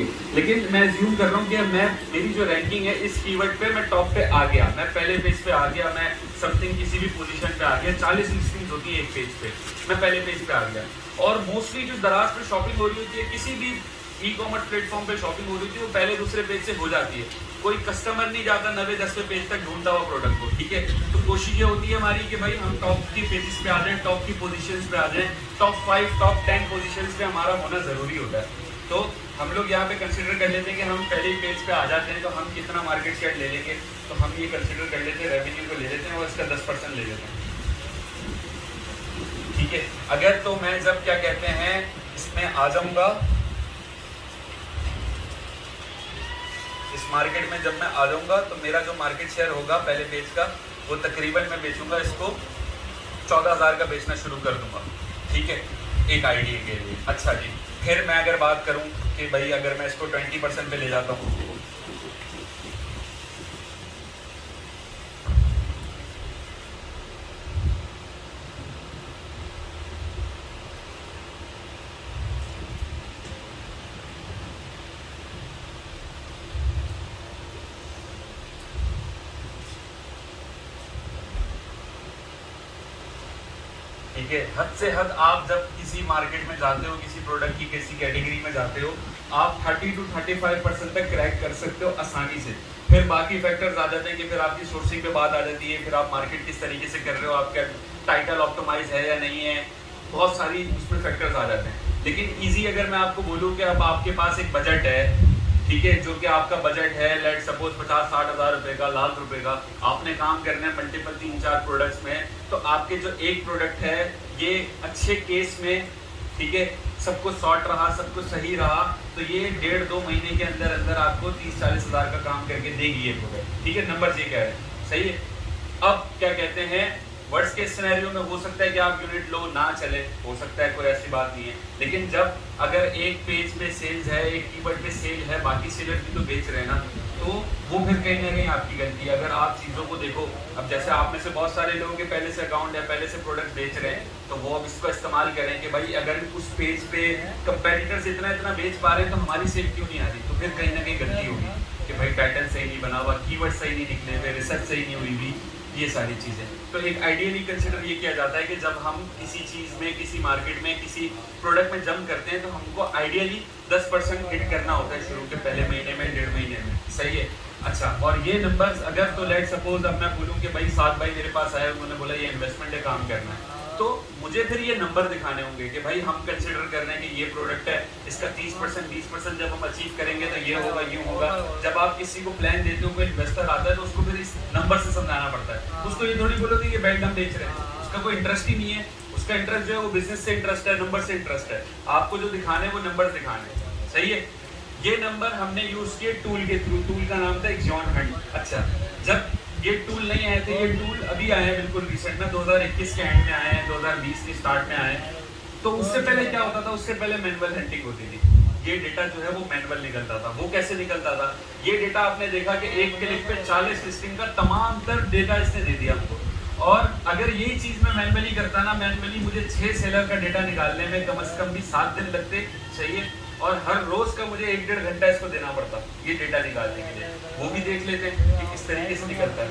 है, लेकिन मैं अज्यूम कर रहा हूँ कि मेरी जो रैंकिंग है इस कीवर्ड पे मैं टॉप पे आ गया, मैं पहले पेज पे आ गया, मैं समथिंग किसी भी पोजीशन पे आ गया। 40 लिस्टिंग्स होती है एक पेज पे, मैं पहले पेज पे आ गया। और मोस्टली जो दराज पे शॉपिंग हो रही होती है, किसी भी ई कॉमर्स प्लेटफॉर्म पे शॉपिंग हो रही थी, वो पहले दूसरे पेज से हो जाती है। कोई कस्टमर नहीं जाता 90-10वें पेज तक ढूंढता हुआ प्रोडक्ट को, ठीक है। तो कोशिश ये होती है हमारी कि भाई हम टॉप की पेजेस पे आ जाएं, टॉप की पोजीशंस पे आ जाएं, टॉप 5 टॉप 10 पोजीशंस पे हमारा होना ज़रूरी होता है। तो हम लोग यहाँ पे कंसिडर कर लेते हैं कि हम पहले ही पेज पे आ जाते हैं, तो हम कितना मार्केट शेयर ले लेंगे, तो हम ये कंसिडर कर लेते हैं, रेवेन्यू को ले लेते हैं और इसका 10% ले लेते हैं, ठीक है। अगर तो मैं जब क्या कहते हैं इसमें आ जाऊंगा, इस मार्केट में जब मैं आ जाऊंगा, तो मेरा जो मार्केट शेयर होगा पहले पेज का, वो तकरीबन मैं बेचूंगा इसको 14,000 का बेचना शुरू कर दूंगा, ठीक है, एक आइडिया के लिए। अच्छा जी, फिर मैं अगर बात करूं कि भाई अगर मैं इसको 20% पे ले जाता हूँ, ठीक है। हद से हद आप जब किसी मार्केट में जाते हो, किसी प्रोडक्ट की किसी कैटेगरी में जाते हो, आप 30 to 35% तक क्रैक कर सकते हो आसानी से। फिर बाकी फैक्टर्स आ जाते हैं कि फिर आपकी सोर्सिंग पे बात आ जाती है, फिर आप मार्केट किस तरीके से कर रहे हो, आपका टाइटल ऑप्टिमाइज है या नहीं है, बहुत सारी उसमें फैक्टर्स आ जाते हैं। लेकिन ईजी अगर मैं आपको बोलूँ कि अब आपके पास एक बजट है, ठीक है, जो कि आपका बजट है लेट सपोज 50-60 हज़ार रुपए का, लाख रुपए का, आपने काम करना है मल्टीपल 3-4 प्रोडक्ट्स में, तो आपके जो एक प्रोडक्ट है ये अच्छे केस में, ठीक है, सब कुछ सॉर्ट रहा, सब कुछ सही रहा, तो ये 1.5-2 महीने के अंदर अंदर आपको 30-40 हज़ार का काम करके देगी ये प्रोडक्ट, ठीक है। नंबर ये कह रहे हैं, सही है। अब क्या कहते हैं, वर्स्ट के सिनेरियो में हो सकता है कि आप यूनिट लो ना चले, हो सकता है, कोई ऐसी बात नहीं है। लेकिन जब अगर एक पेज पे सेल्स है, एक कीवर्ड पे सेल है, बाकी सेलर भी तो बेच रहे हैं ना, तो वो फिर कहीं ना कहीं आपकी गलती है। अगर आप चीज़ों को देखो, अब जैसे आप में से बहुत सारे लोगों के पहले से अकाउंट है, पहले से प्रोडक्ट बेच रहे हैं, तो वो अब इसको इस्तेमाल करें कि भाई अगर उस पेज पे कंपेटिटर्स इतना इतना बेच पा रहे हैं, तो हमारी सेल क्यों नहीं आ रही, तो फिर कहीं ना कहीं गलती होगी कि भाई पैटर्न सही नहीं बना हुआ, कीवर्ड सही नहीं निकले हुए, रिसर्च सही नहीं हुई भी, ये सारी चीज़ें। तो एक आइडियली कंसिडर ये किया जाता है कि जब हम किसी चीज़ में, किसी मार्केट में, किसी प्रोडक्ट में जंप करते हैं, तो हमको आइडियली 10% हिट करना होता है शुरू के पहले महीने में, 1.5 महीने में, सही है। अच्छा, और ये नंबर्स अगर तो लेट सपोज अब मैं बोलूँ कि भाई 7 भाई मेरे पास आए, उन्होंने बोला ये इन्वेस्टमेंट है, काम करना है, तो मुझे फिर ये नंबर दिखाने होंगे कि भाई हम कंसिडर कर रहे हैं कि ये प्रोडक्ट है, इसका 30% 20% जब हम अचीव करेंगे तो ये होगा, यूँ होगा। जब आप किसी को प्लान देते हो, कोई इन्वेस्टर आता है, तो उसको फिर इस नंबर से समझाना पड़ता है। उसको ये थोड़ी बोलोगे कि बैठ हम बेच रहे हैं, उसका कोई इंटरेस्ट ही नहीं है। उसका इंटरेस्ट जो है वो बिजनेस से इंटरेस्ट है, नंबर से इंटरेस्ट है। आपको जो दिखाने हैं वो नंबर दिखाने हैं, सही है। ये नंबर हमने यूज किए टूल के थ्रू, टूल का नाम था एक्सॉन हंट। अच्छा, जब ये टूल नहीं आए थे, ये टूल अभी आए हैं बिल्कुल रिसेंट में, 2021 के एंड में आए हैं, 2020 के स्टार्ट में आए हैं। तो उससे पहले क्या होता था, उससे पहले मैनुअल हंटिंग होती थी। ये डेटा जो है वो मैनुअल निकलता था। वो कैसे निकलता था, ये डेटा आपने देखा कि एक क्लिक पे 40 लिस्टिंग का तमाम तर डेटा इसने दे दिया हमको। और अगर यही चीज मैं मैनुअली करता ना, मैनुअली मुझे 6 सेलर का डेटा निकालने में कम से कम भी 7 दिन लगते, चाहिए, और हर रोज का मुझे 1-1.5 घंटा इसको देना पड़ता ये डेटा निकालने के लिए। वो भी देख लेते हैं कि किस तरीके से निकलता है।